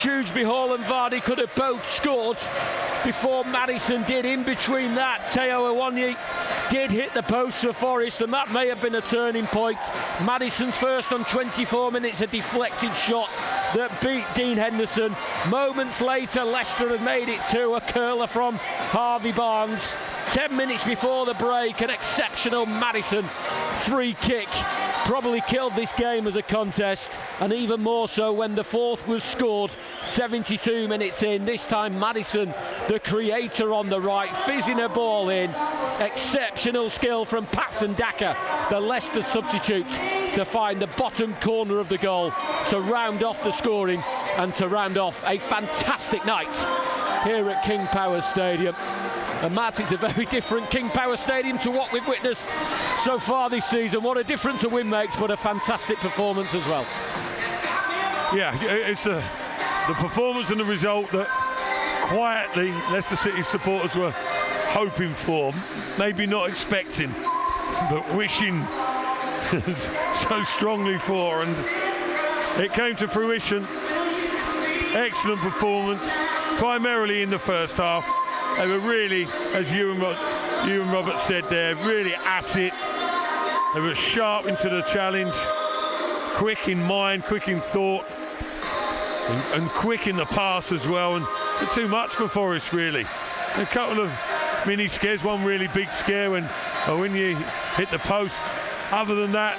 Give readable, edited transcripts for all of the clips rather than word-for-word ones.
Shrewsbury Hall and Vardy could have both scored before Maddison did. In between that, Teo Awoniyi did hit the post for Forest, and that may have been a turning point. Maddison's first on 24 minutes, a deflected shot that beat Dean Henderson. Moments later, Leicester had made it 2, a curler from Harvey Barnes. 10 minutes before the break, an exceptional Maddison free kick probably killed this game as a contest, and even more so when the fourth was scored 72 minutes in. This time Maddison, the creator on the right, fizzing a ball in. Exceptional skill from Patson Daka, the Leicester substitute, to find the bottom corner of the goal to round off the scoring and to round off a fantastic night here at King Power Stadium. And Matt, it's a very different King Power Stadium to what we've witnessed so far this season. What a difference a win makes, but a fantastic performance as well. Yeah, it's the performance and the result that quietly Leicester City supporters were hoping for, maybe not expecting, but wishing so strongly for, and it came to fruition. Excellent performance, primarily in the first half. They were really, as you and Robert said there, really at it. They were sharp into the challenge, quick in mind, quick in thought, and quick in the pass as well. And too much for Forest, really. A couple of mini scares, one really big scare when you hit the post. Other than that,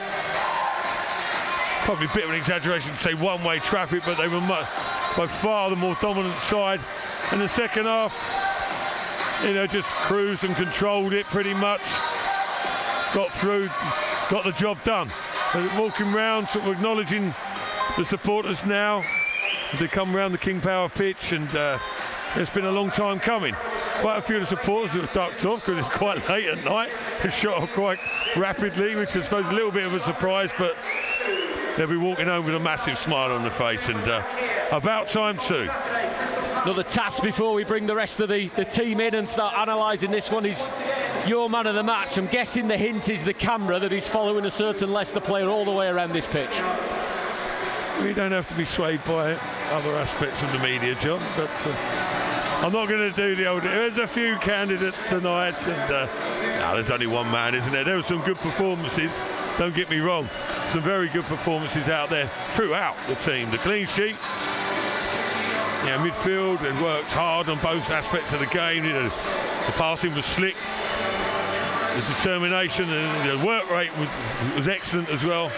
probably a bit of an exaggeration to say one-way traffic, but they were by far the more dominant side. And the second half, just cruised and controlled it pretty much. Got through, got the job done. Walking round, sort of acknowledging the supporters now as they come round the King Power pitch, and it's been a long time coming. Quite a few of the supporters have ducked off because it's quite late at night. They shot off quite rapidly, which is, I suppose, a little bit of a surprise, but they'll be walking home with a massive smile on their face, and about time too. Another task before we bring the rest of the team in and start analysing this one is your man of the match. I'm guessing the hint is the camera that is following a certain Leicester player all the way around this pitch. We don't have to be swayed by other aspects of the media, John, but I'm not going to do the old... There's a few candidates tonight, and there's only one man, isn't there? There were some good performances, don't get me wrong. Some very good performances out there throughout the team. The clean sheet, midfield, they worked hard on both aspects of the game. The passing was slick, the determination and the work rate was excellent as well.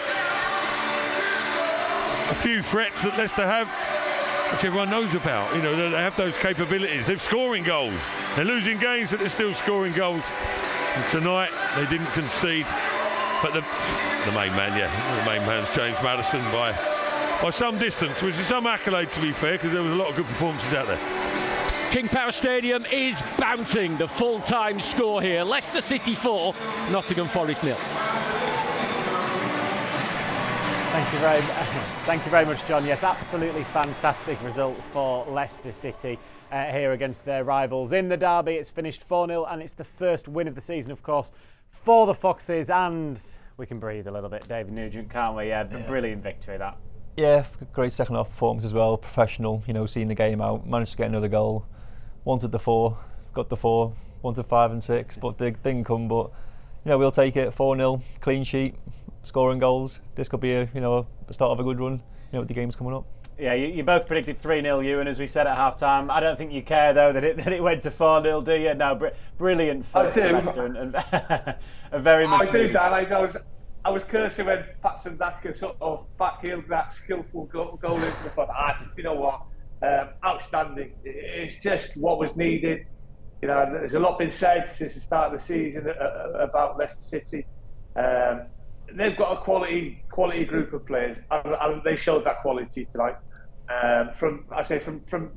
A few threats that Leicester have, which everyone knows about. They have those capabilities. They're scoring goals. They're losing games, but they're still scoring goals. And tonight they didn't concede. But the main man's James Maddison by some distance, which is some accolade, to be fair, because there was a lot of good performances out there. King Power Stadium is bouncing. The full-time score here: Leicester City 4, Nottingham Forest 0. Thank you very much, John. Yes, absolutely fantastic result for Leicester City here against their rivals in the derby. It's finished 4-0, and it's the first win of the season, of course, for the Foxes, and we can breathe a little bit, David Nugent, can't we? Yeah, brilliant victory, that. Yeah, great second half performance as well. Professional, seeing the game out, managed to get another goal. Wanted the 4, got the 4. Wanted 5 and 6, but they didn't come. But we'll take it. 4-0, clean sheet, scoring goals. This could be a start of a good run. With the games coming up. Yeah, you both predicted 3-0, and as we said at half time, I don't think you care though that it went to 4-0, do you? No, brilliant for Leicester and very much. I do, Dan. I was cursing when Patson Daka sort of backheeled that skillful goal into the front. You know what? Outstanding. It's just what was needed. There's a lot been said since the start of the season about Leicester City. They've got a quality group of players, and they showed that quality tonight. From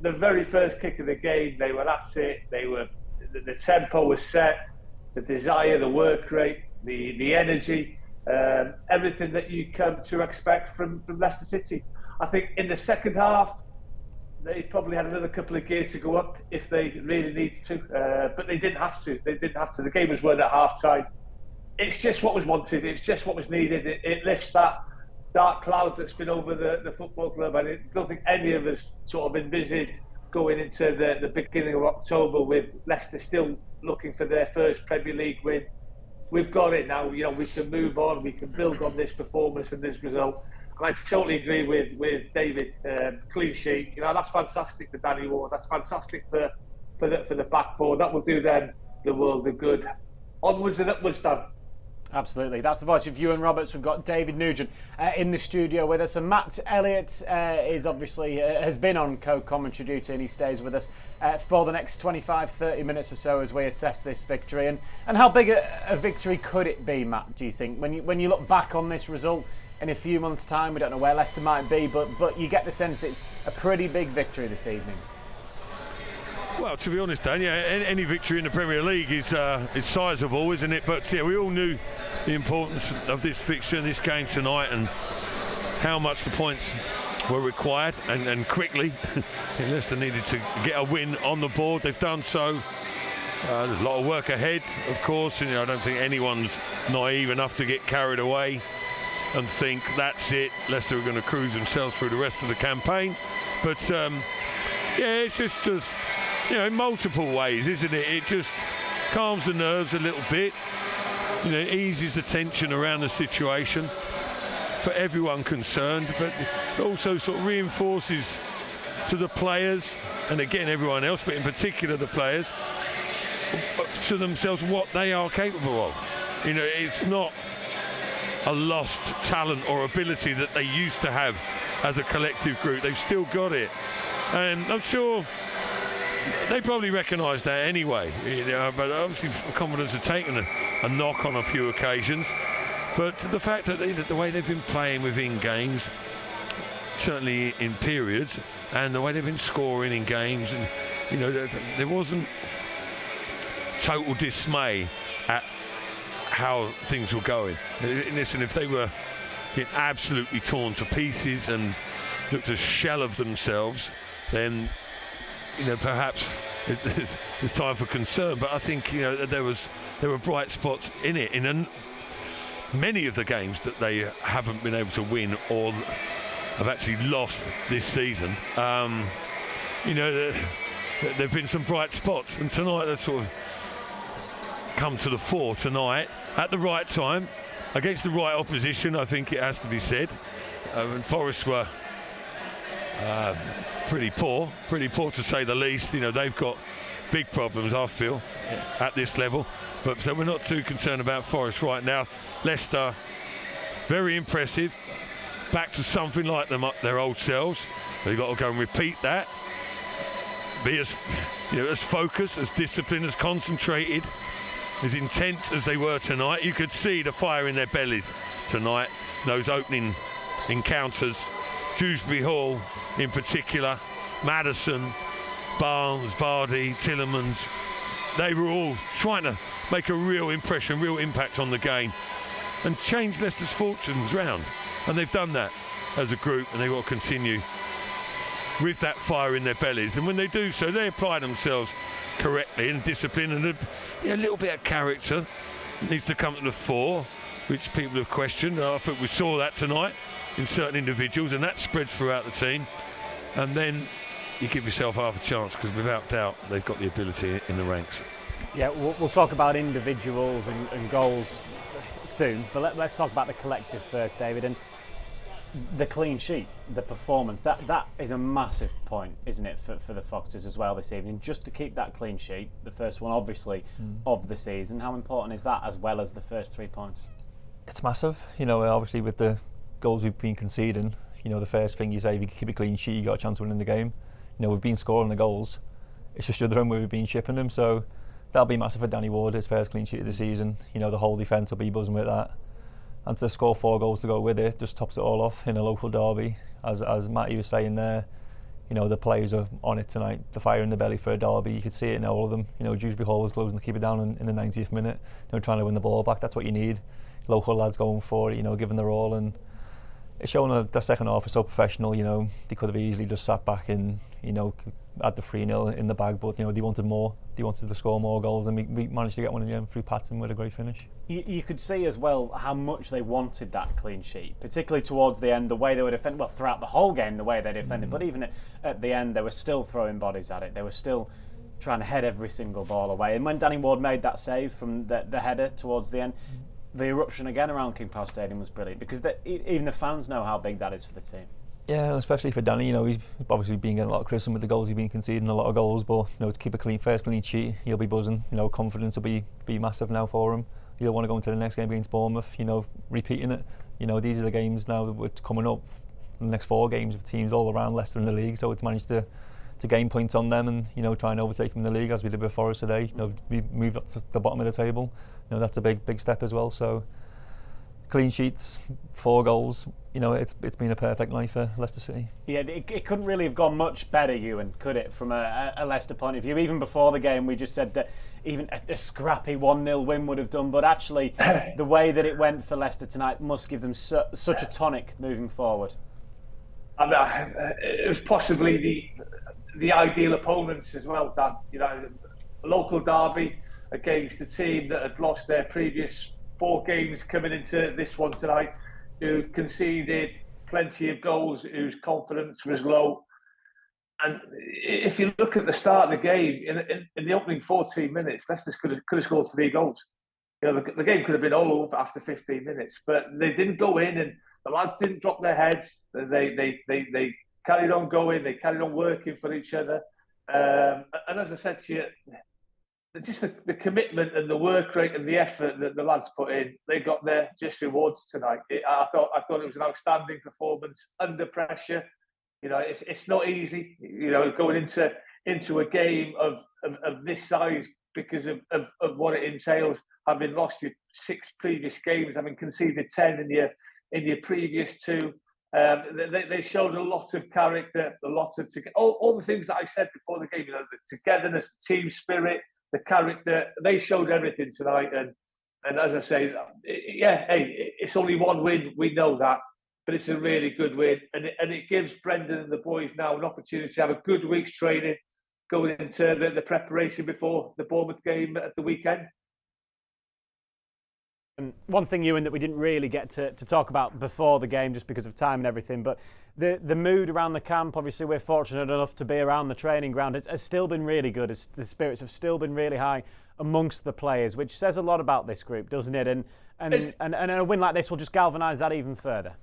the very first kick of the game, they were at it. The tempo was set, the desire, the work rate, the energy. Everything that you come to expect from Leicester City. I think in the second half, they probably had another couple of gears to go up if they really needed to, but they didn't have to. The game was won at half time. It's just what was wanted. It's just what was needed. It lifts that dark cloud that's been over the football club, and I don't think any of us sort of envisaged going into the beginning of October with Leicester still looking for their first Premier League win. We've got it now. You know, we can move on. We can build on this performance and this result. And I totally agree with David. Clean sheet. You know, that's fantastic for Danny Ward. That's fantastic for the back four. That will do them the world of good. Onwards and upwards, Dan. Absolutely. That's the voice of Ewan Roberts. We've got David Nugent in the studio with us, and Matt Elliott is obviously has been on co-commentary duty, and he stays with us for the next 25-30 minutes or so as we assess this victory. And how big a victory could it be, Matt, do you think, when you look back on this result in a few months' time? We don't know where Leicester might be, but you get the sense it's a pretty big victory this evening. Well, to be honest, Dan, yeah, any victory in the Premier League is sizable, isn't it? But yeah, we all knew the importance of this fixture and this game tonight, and how much the points were required, and quickly. Leicester needed to get a win on the board. They've done so. There's a lot of work ahead, of course, and I don't think anyone's naive enough to get carried away and think that's it. Leicester are going to cruise themselves through the rest of the campaign. But yeah, it's just you know, in multiple ways, isn't it? It just calms the nerves a little bit, you know, eases the tension around the situation for everyone concerned, but also sort of reinforces to the players, and again everyone else, but in particular the players, to themselves what they are capable of. You know, it's not a lost talent or ability that they used to have as a collective group. They've still got it, and I'm sure they probably recognise that anyway, you know, but obviously confidence has taken a knock on a few occasions. But the fact that the way they've been playing within games, certainly in periods, and the way they've been scoring in games, and you know, there wasn't total dismay at how things were going. Listen, if they were getting absolutely torn to pieces and looked a shell of themselves, then you know, perhaps it's time for concern. But I think, you know, there were bright spots in it in many of the games that they haven't been able to win or have actually lost this season. You know, there've been some bright spots, and tonight they've sort of come to the fore tonight at the right time against the right opposition. I think it has to be said. Forest were pretty poor to say the least. You know, they've got big problems, I feel, at this level. But so we're not too concerned about Forest right now. Leicester, very impressive. Back to something like their old selves. They've got to go and repeat that. Be as, you know, as focused, as disciplined, as concentrated, as intense as they were tonight. You could see the fire in their bellies tonight. Those opening encounters. Dewsbury Hall in particular, Maddison, Barnes, Vardy, Tillemans, they were all trying to make a real impression, real impact on the game and change Leicester's fortunes round. And they've done that as a group, and they've got to continue with that fire in their bellies. And when they do so, they apply themselves correctly, and discipline and a little bit of character needs to come to the fore, which people have questioned. I think we saw that tonight in certain individuals, and that spreads throughout the team. And then you give yourself half a chance, because without doubt they've got the ability in the ranks. Yeah, we'll talk about individuals and goals soon, but let's talk about the collective first, David. And the clean sheet, the performance, that is a massive point, isn't it, for the Foxes as well this evening, just to keep that clean sheet, the first one obviously of the season. How important is that, as well as the first 3 points? It's massive, you know, obviously with the goals we've been conceding, you know, the first thing you say, if you keep a clean sheet, you got a chance of winning the game. You know, we've been scoring the goals, it's just the other end where we've been chipping them, so that'll be massive for Danny Ward, his first clean sheet of the season. You know, the whole defence will be buzzing with that. And to score 4 goals to go with it just tops it all off in a local derby. As Matty was saying there, you know, the players are on it tonight. The fire in the belly for a derby, you could see it in all of them. You know, Dewsbury Hall was closing the keeper down in the 90th minute, you know, trying to win the ball back. That's what you need. Local lads going for it, you know, giving their all. And it's shown that the second half was so professional. They could have easily just sat back and had the 3-0 in the bag, but they wanted more. They wanted to score more goals, and we managed to get one in the end through Patton with a great finish. You could see as well how much they wanted that clean sheet, particularly towards the end, the way they were defending. Well, throughout the whole game, the way they defended, but even at the end, they were still throwing bodies at it. They were still trying to head every single ball away. And when Danny Ward made that save from the header towards the end, the eruption again around King Power Stadium was brilliant, because even the fans know how big that is for the team. Yeah, and especially for Danny, he's obviously been getting a lot of criticism with the goals. He's been conceding a lot of goals, but to keep a first clean sheet, he'll be buzzing. Confidence will be massive now for him. He'll want to go into the next game against Bournemouth, repeating it. These are the games now that we're coming up, the next 4 games with teams all around Leicester in the league, so it's managed to gain points on them and try and overtake them in the league, as we did with Forest today. We moved up to the bottom of the table. That's a big step as well. So clean sheets, 4 goals. It's been a perfect night for Leicester City. Yeah, it couldn't really have gone much better, Ewan, could it, from a Leicester point of view? Even before the game, we just said that even a scrappy 1-0 win would have done, but actually the way that it went for Leicester tonight must give them such a tonic moving forward. It was possibly the ideal opponents as well, Dan. A local derby against a team that had lost their previous 4 games coming into this one tonight, who conceded plenty of goals, whose confidence was low. And if you look at the start of the game, in the opening 14 minutes, Leicester could have scored 3 goals. The game could have been all over after 15 minutes, but they didn't go in, and the lads didn't drop their heads. They carried on going. They carried on working for each other. And as I said to you, just the commitment and the work rate and the effort that the lads put in, they got their just rewards tonight. I thought it was an outstanding performance under pressure. It's not easy, going into a game of this size, because of what it entails, having lost your 6 previous games, having conceded 10 in your previous 2. They showed a lot of character, a lot of all the things that I said before the game. The togetherness, the team spirit, the character. They showed everything tonight, and as I say, it's only 1 win. We know that, but it's a really good win, and it gives Brendan and the boys now an opportunity to have a good week's training going into the preparation before the Bournemouth game at the weekend. And one thing, Ewan, that we didn't really get to talk about before the game, just because of time and everything, but the mood around the camp. Obviously, we're fortunate enough to be around the training ground. Has still been really good. The spirits have still been really high amongst the players, which says a lot about this group, doesn't it? And a win like this will just galvanise that even further.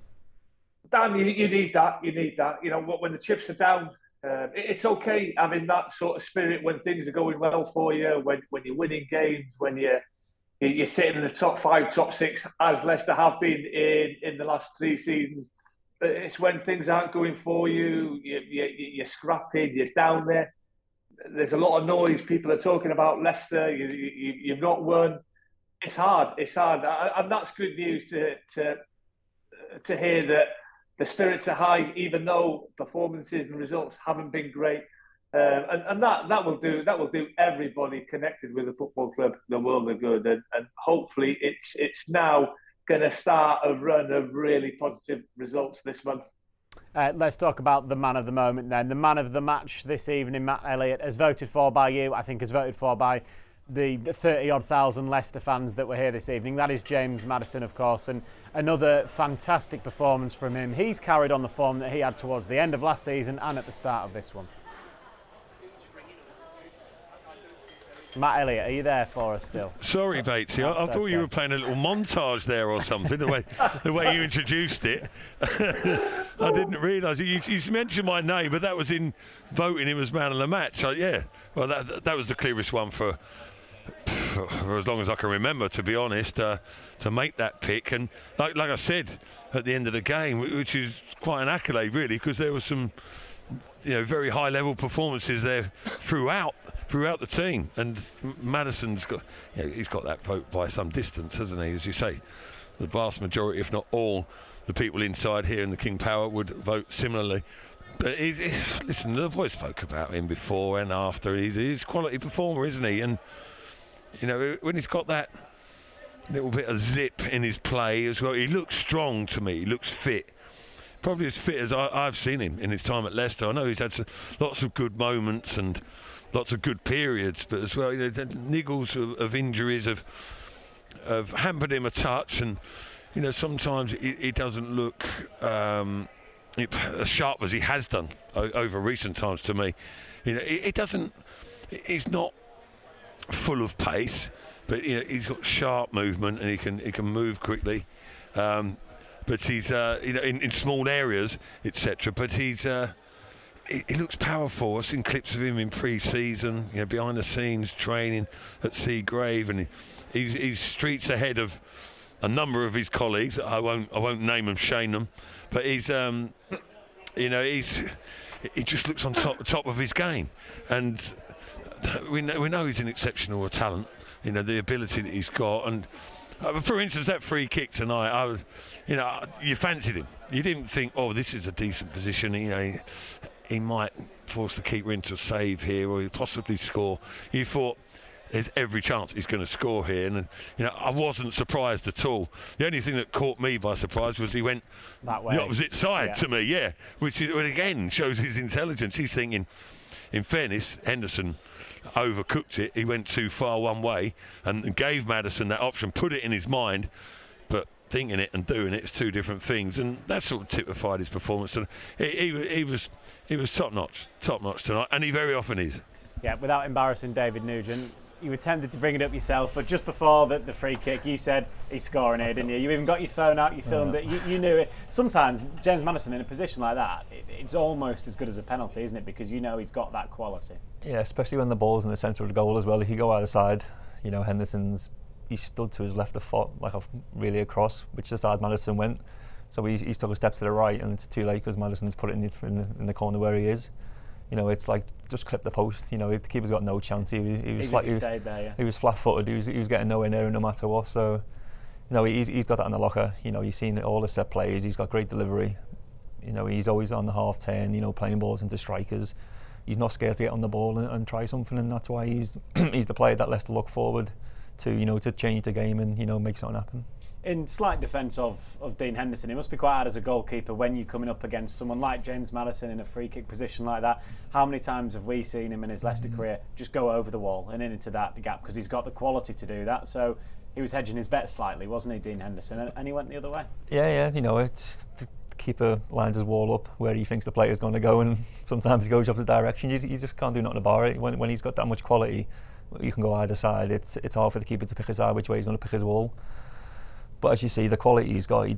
Dan, you need that. You need that. When the chips are down, it's okay having that sort of spirit when things are going well for you, when you're winning games, when you're sitting in the top 5, top 6, as Leicester have been in the last 3 seasons. But it's when things aren't going for you, you're scrapping, you're down there. There's a lot of noise. People are talking about Leicester. You've not won. It's hard. It's hard, and that's good news to hear that the spirits are high, even though performances and results haven't been great. And that will do everybody connected with the football club the world of good, and hopefully it's now going to start a run of really positive results this month. Let's talk about the man of the moment then. The man of the match this evening, Matt Elliott, as voted for by you, I think as voted for by the 30-odd thousand Leicester fans that were here this evening. That is James Maddison, of course, and another fantastic performance from him. He's carried on the form that he had towards the end of last season and at the start of this one. Matt Elliott, are you there for us still? Sorry, Batesy. I thought you were playing a little montage there or something, the way you introduced it. I didn't realise. You mentioned my name, but that was in voting him as man of the match. Well, that was the clearest one for as long as I can remember, to be honest, to make that pick. And like I said at the end of the game, which is quite an accolade, really, because there was some very high level performances there throughout the team, and Maddison's got he's got that vote by some distance, hasn't he? As you say, the vast majority, if not all, the people inside here in the King Power would vote similarly. But listen, the boys spoke about him before and after. He's a quality performer, isn't he? And when he's got that little bit of zip in his play as well, he looks strong to me. He looks fit. probably as fit as I've seen him in his time at Leicester. I know he's had lots of good moments and lots of good periods, but as well, the niggles of injuries have hampered him a touch, and sometimes he doesn't look as sharp as he has done over recent times. To me, it doesn't. He's not full of pace, but he's got sharp movement and he can move quickly. But he's in small areas, etc. But he looks powerful. I've seen clips of him in pre-season, behind the scenes training at Seagrave, and he's streets ahead of a number of his colleagues. I won't name them, shame them, but he just looks on top of his game, and we know he's an exceptional talent. The ability that he's got, and for instance, that free kick tonight, you fancied him. You didn't think, oh, this is a decent position. He might force the keeper into a save here, or he'll possibly score. You thought there's every chance he's going to score here, and I wasn't surprised at all. The only thing that caught me by surprise was he went that way, the opposite side to me, which again shows his intelligence. He's thinking, in fairness, Henderson overcooked it. He went too far one way and gave Maddison that option, put it in his mind, but thinking it and doing it's two different things, and that sort of typified his performance. And he was top notch tonight, and he very often is. Yeah, without embarrassing David Nugent, you were tempted to bring it up yourself, but just before the free kick, you said he's scoring here, didn't you? You even got your phone out, you filmed it, you knew it. Sometimes James Maddison in a position like that, it's almost as good as a penalty, isn't it? Because he's got that quality. Yeah, especially when the ball's in the centre of the goal as well. If you go either side, Henderson's, he stood to his left of foot, like really across, which the side Maddison went. So he took a step to the right, and it's too late because Maddison's put it in the corner where he is. It's like just clip the post. The keeper's got no chance. He was flat-footed. He was getting nowhere near him no matter what. So, he's got that in the locker. You've seen all the set plays. He's got great delivery. He's always on the half turn. Playing balls into strikers. He's not scared to get on the ball and try something, and that's why he's the player that Leicester look forward to. To change the game and make something happen. In slight defence of Dean Henderson, it must be quite hard as a goalkeeper when you're coming up against someone like James Maddison in a free kick position like that. How many times have we seen him in his Leicester career just go over the wall and into that gap, because he's got the quality to do that. So he was hedging his bet slightly, wasn't he, Dean Henderson? And he went the other way. Yeah, it's the keeper lines his wall up where he thinks the player's going to go, and sometimes he goes up the direction. You just can't do nothing about it. When he's got that much quality, you can go either side. It's hard for the keeper to pick a side which way he's going to pick his wall. But as you see, the quality he's got, he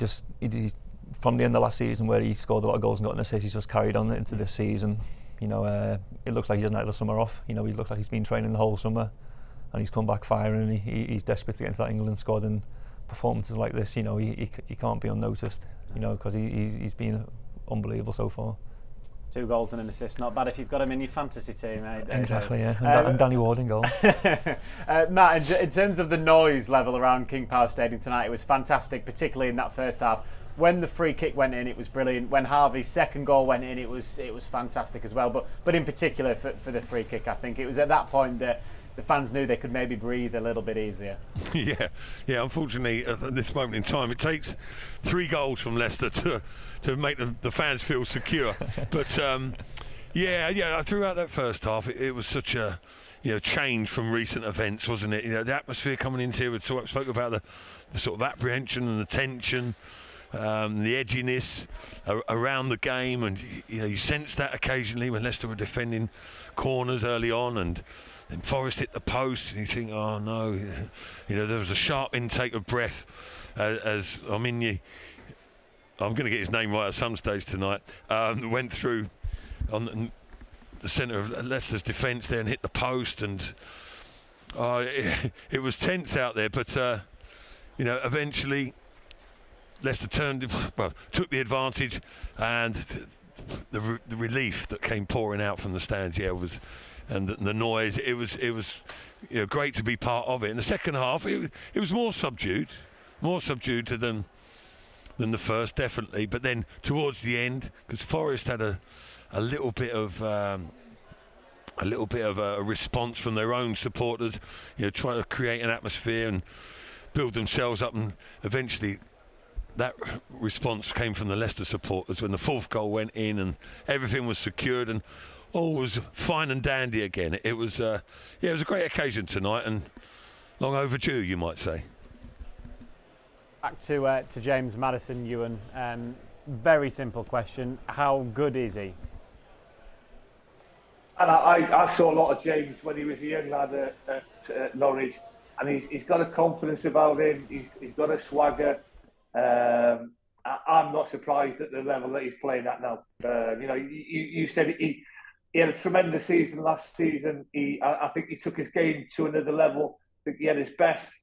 from the end of last season where he scored a lot of goals and got an assist, he's just carried on into this season. It looks like he hasn't had the summer off. He looks like he's been training the whole summer, and he's come back firing, and he's desperate to get into that England squad. And performances like this, he can't be unnoticed, because he's been unbelievable so far. 2 goals and an assist, not bad if you've got him in your fantasy team, eh? Exactly, yeah. And Danny Ward in goal. Matt, in terms of the noise level around King Power Stadium tonight, it was fantastic, particularly in that first half. When the free kick went in, it was brilliant. When Harvey's second goal went in, it was fantastic as well. But in particular for the free kick, I think it was at that point that the fans knew they could maybe breathe a little bit easier. Yeah. Unfortunately, at this moment in time, it takes 3 goals from Leicester to make the fans feel secure. But throughout that first half, it was such a change from recent events, wasn't it? The atmosphere coming into here. We spoke about the sort of apprehension and the tension, the edginess around the game, and you sense that occasionally when Leicester were defending corners early on, and then Forest hit the post, and you think, oh no, there was a sharp intake of breath as Omini, I'm going to get his name right at some stage tonight, went through on the centre of Leicester's defence there and hit the post, and it was tense out there, but eventually Leicester took the advantage, and the relief that came pouring out from the stands, and the noise, it was great to be part of it. In the second half, it was more subdued than the first, definitely. But then towards the end, because Forest had a little bit of a response from their own supporters, trying to create an atmosphere and build themselves up, and eventually that response came from the Leicester supporters when the fourth goal went in and everything was secured and all was fine and dandy again. It was it was a great occasion tonight and long overdue, you might say. Back to James Maddison, Ewan. Very simple question. How good is he? And I saw a lot of James when he was a young lad at Norwich, and he's got a confidence about him. He's got a swagger. I'm not surprised at the level that he's playing at now. You said he had a tremendous season last season. I think he took his game to another level. I think he had his best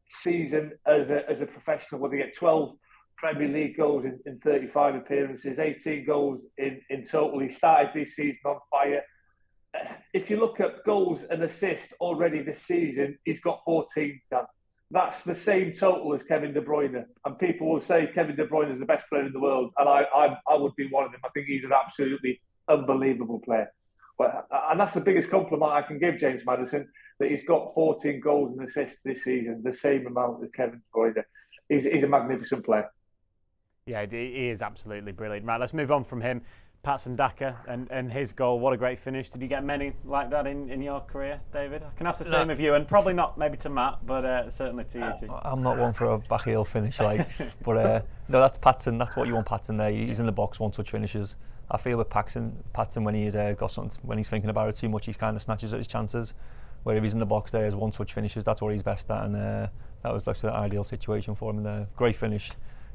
season as a professional. Where he get 12 Premier League goals in 35 appearances, 18 goals in total. He started this season on fire. If you look at goals and assists already this season, he's got 14 done. That's the same total as Kevin De Bruyne. And people will say Kevin De Bruyne is the best player in the world. And I would be one of them. I think he's an absolutely unbelievable player. And that's the biggest compliment I can give James Maddison, that he's got 14 goals and assists this season, the same amount as Kevin De Bruyne. He's a magnificent player. Yeah, he is absolutely brilliant. Right, let's move on from him. Patson Daka and his goal, what a great finish. Did you get many like that in your career, David? I can ask the same of you, and probably not maybe to Matt, but certainly to you two. I'm not one for a back heel finish, but no, that's Patson. That's what you want Patson there. He's in the box, one-touch finishes. I feel with Patson when he's got something, when he's thinking about it too much, he kind of snatches at his chances. Where if he's in the box there, his one-touch finishes, that's what he's best at, and that was like the ideal situation for him there. Great finish.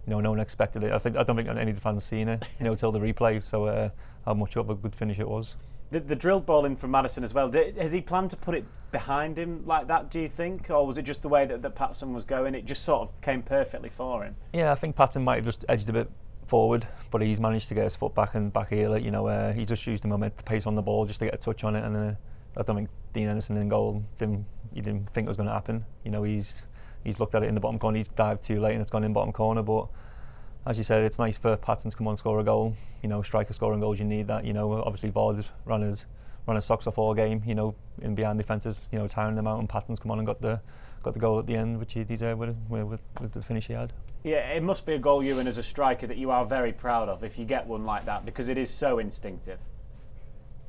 No one expected it. I don't think any fans seen it, till the replay. So how much of a good finish it was. The drilled ball in from Maddison as well. Has he planned to put it behind him like that, do you think? Or was it just the way that Patson was going? It just sort of came perfectly for him. Yeah, I think Patson might have just edged a bit forward, but he's managed to get his foot back and back heel it. He just used the moment, the pace on the ball, just to get a touch on it. And I don't think Dean Henderson in goal didn't think it was going to happen. He's looked at it in the bottom corner, he's dived too late and it's gone in bottom corner, but as you said, it's nice for Patson to come on and score a goal. Striker scoring goals, you need that. Obviously Vard run his socks off all game, in behind defences, tiring them out, and Patson's come on and got the goal at the end, which he deserved with the finish he had. Yeah, it must be a goal, Ewan, as a striker, that you are very proud of if you get one like that, because it is so instinctive.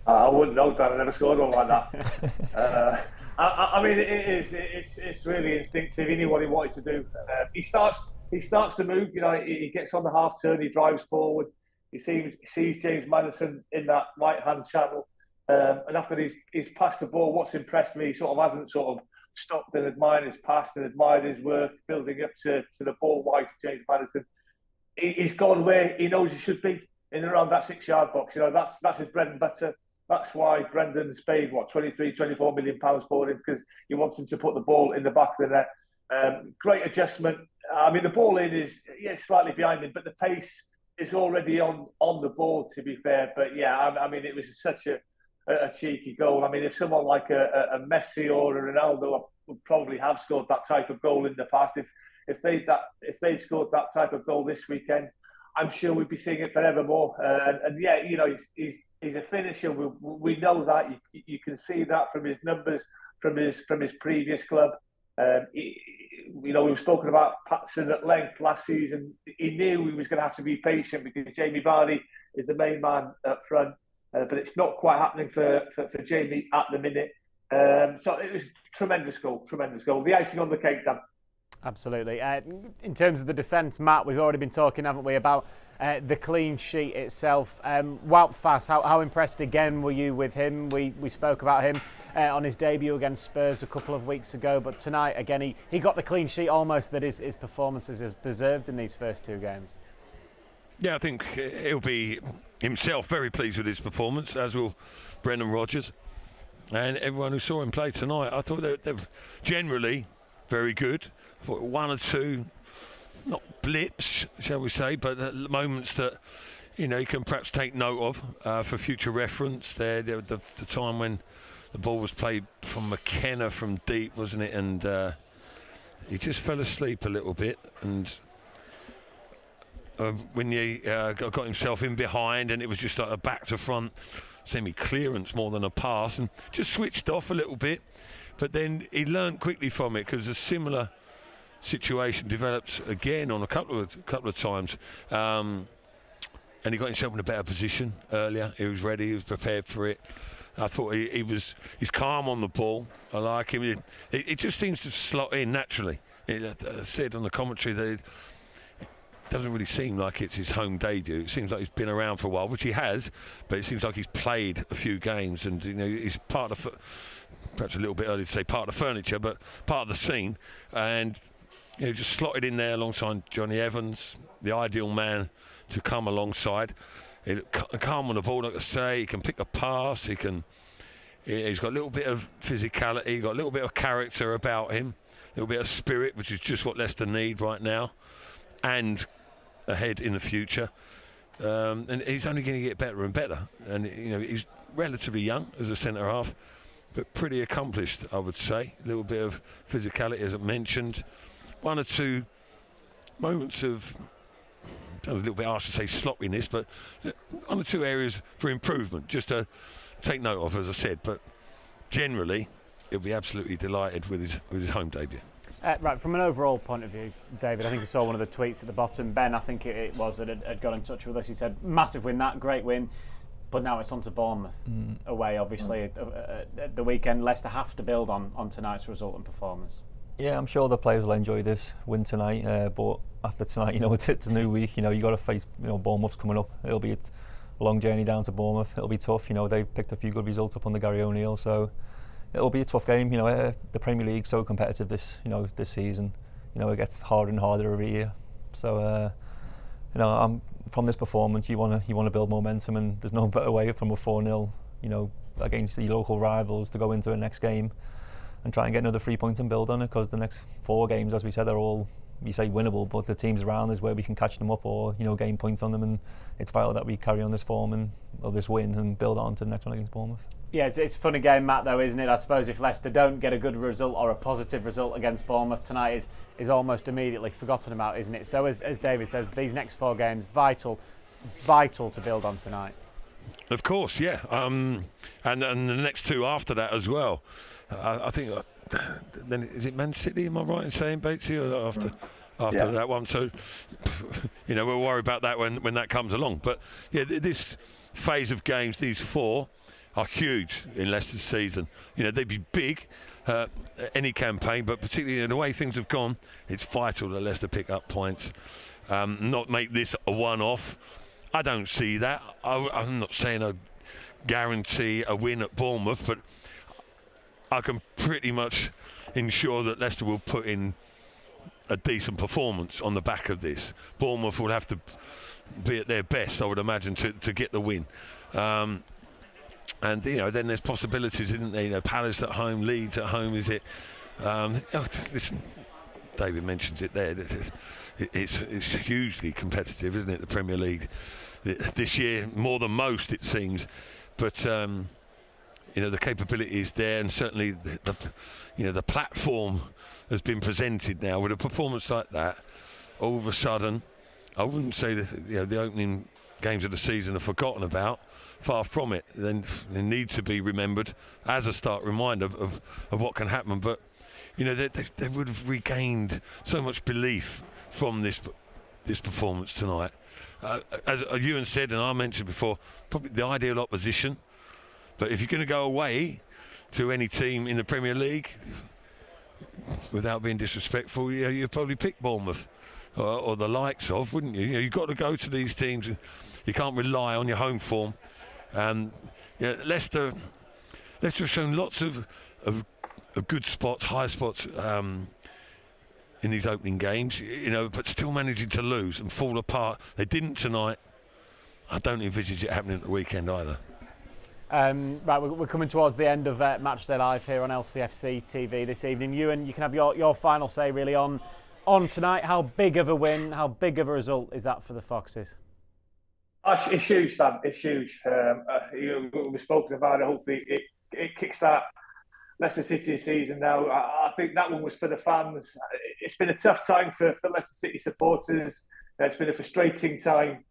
I wouldn't know that. I never scored one like that. I mean, it's really instinctive. He knew what he wanted to do. He starts to move. He gets on the half turn. He drives forward. He sees James Maddison in that right hand channel. And after he's passed the ball, what's impressed me, he sort of hasn't sort of stopped and admired his pass and admired his work, building up to the ball wide for James Maddison. He's gone where he knows he should be, in and around that 6-yard box. That's his bread and butter. That's why Brendan's paid, 23-24 million pounds for him, because he wants him to put the ball in the back of the net. Great adjustment. I mean, the ball in is slightly behind him, but the pace is already on the ball, to be fair. But yeah, I mean, it was such a cheeky goal. I mean, if someone like a Messi or a Ronaldo would probably have scored that type of goal in the past, if they'd scored that type of goal this weekend, I'm sure we'd be seeing it forevermore. And yeah, he's a finisher. We know that. You can see that from his numbers, from his previous club. We've spoken about Patson at length last season. He knew he was going to have to be patient because Jamie Vardy is the main man up front. But it's not quite happening for Jamie at the minute. So it was tremendous goal. The icing on the cake, Dan. Absolutely. In terms of the defence, Matt, we've already been talking, haven't we, about the clean sheet itself. Wout Faes, how impressed again were you with him? We spoke about him on his debut against Spurs a couple of weeks ago, but tonight, again, he got the clean sheet almost that his performances have deserved in these first two games. Yeah, I think he'll be himself very pleased with his performance, as will Brendan Rodgers and everyone who saw him play tonight. I thought they're generally very good. One or two, not blips, shall we say, but moments that you can perhaps take note of for future reference. The time when the ball was played from McKenna from deep, wasn't it? And he just fell asleep a little bit, and when he got himself in behind, and it was just like a back to front semi-clearance more than a pass, and just switched off a little bit. But then he learned quickly from it, because a similar situation developed again on a couple of times, and he got himself in a better position earlier. He was ready. He was prepared for it. I thought he's calm on the ball. I like him. It just seems to slot in naturally. I said on the commentary that it doesn't really seem like it's his home debut. It seems like he's been around for a while, which he has, but it seems like he's played a few games, and he's part of, perhaps a little bit early to say part of the furniture, but part of the scene, and just slotted in there alongside Johnny Evans, the ideal man to come alongside. Calm on the ball, like I say. He can pick a pass. He's got a little bit of physicality, got a little bit of character about him, a little bit of spirit, which is just what Leicester need right now, and ahead in the future. And he's only going to get better and better. And he's relatively young as a centre half, but pretty accomplished, I would say. A little bit of physicality, as I mentioned. One or two moments of, sounds a little bit harsh to say sloppiness, but one or two areas for improvement, just to take note of, as I said. But generally, he'll be absolutely delighted with his home debut. Right, from an overall point of view, David, I think I saw one of the tweets at the bottom. Ben, I think it was that had got in touch with us. He said, massive win, that great win, but now it's on to Bournemouth away, obviously. At the weekend, Leicester have to build on tonight's result and performance. Yeah, I'm sure the players will enjoy this win tonight, but after tonight, it's a new week. You got to face, Bournemouth's coming up. It'll be a long journey down to Bournemouth. It'll be tough. They've picked a few good results up under Gary O'Neill, so it'll be a tough game. The Premier League's so competitive this season. It gets harder and harder every year. So, from this performance, you want to build momentum, and there's no better way from a 4-0, against the local rivals to go into the next game and try and get another 3 points and build on it, because the next 4 games, as we said, are all, you say winnable, but the teams around is where we can catch them up or gain points on them, and it's vital that we carry on this form or this win and build on to the next one against Bournemouth. Yeah, it's a funny game, Matt, though, isn't it? I suppose if Leicester don't get a good result or a positive result against Bournemouth tonight, is almost immediately forgotten about, isn't it? So as David says, these next 4 games, vital to build on tonight. Of course, yeah, and the next 2 after that as well. I think then is it Man City? Am I right in saying, Batesy, or after that one? So we'll worry about that when that comes along. But yeah, this phase of games, these 4, are huge in Leicester's season. They'd be big any campaign, but particularly in the way things have gone, it's vital that Leicester pick up points, not make this a one-off. I don't see that. I'm not saying I guarantee a win at Bournemouth, but I can pretty much ensure that Leicester will put in a decent performance on the back of this. Bournemouth will have to be at their best, I would imagine, to get the win. And then there's possibilities, isn't there? Palace at home, Leeds at home. Is it? Listen, David mentions it there. It's hugely competitive, isn't it? The Premier League this year, more than most, it seems. But the capability is there, and certainly the platform has been presented now with a performance like that. All of a sudden, I wouldn't say that the opening games of the season are forgotten about. Far from it. Then they need to be remembered as a stark reminder of what can happen. But they would have regained so much belief from this performance tonight. As Ewan said, and I mentioned before, probably the ideal opposition. But if you're going to go away to any team in the Premier League, without being disrespectful, you'd probably pick Bournemouth or the likes of, wouldn't you? You've got to go to these teams. You can't rely on your home form. Leicester have shown lots of good spots, high spots in these opening games, but still managing to lose and fall apart. They didn't tonight. I don't envisage it happening at the weekend either. Right, we're coming towards the end of Matchday Live here on LCFC TV this evening. Ewan, you can have your final say really on tonight. How big of a win, how big of a result is that for the Foxes? It's huge, Stan. It's huge. We've spoken about it. Hopefully, it kickstarts Leicester City season now. I think that one was for the fans. It's been a tough time for Leicester City supporters. It's been a frustrating time,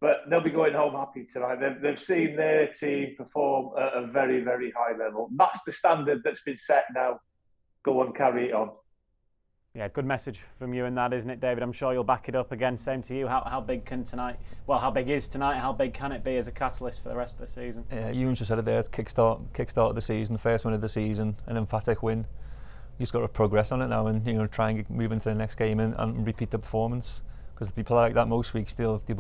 but they'll be going home happy tonight. They've seen their team perform at a very, very high level. That's the standard that's been set now. Go on, carry it on. Yeah, good message from you in that, isn't it, David? I'm sure you'll back it up again. Same to you. How big can tonight? Well, how big is tonight? How big can it be as a catalyst for the rest of the season? Yeah, you just said it there. It's kickstart of the season, the first win of the season, an emphatic win. You just got to progress on it now, and try and move into the next game and repeat the performance. Because if they play like that most weeks, they'll be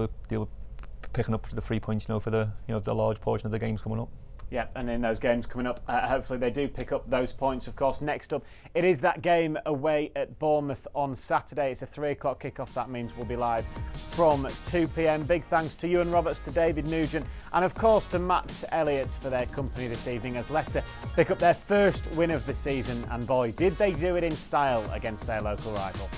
picking up the 3 points, for the large portion of the games coming up. Yeah, and in those games coming up, hopefully they do pick up those points. Of course, next up, it is that game away at Bournemouth on Saturday. It's a 3 o'clock kickoff. That means we'll be live from 2 p.m. Big thanks to Ewan Roberts, to David Nugent, and of course to Matt Elliott for their company this evening as Leicester pick up their first win of the season. And boy, did they do it in style against their local rival.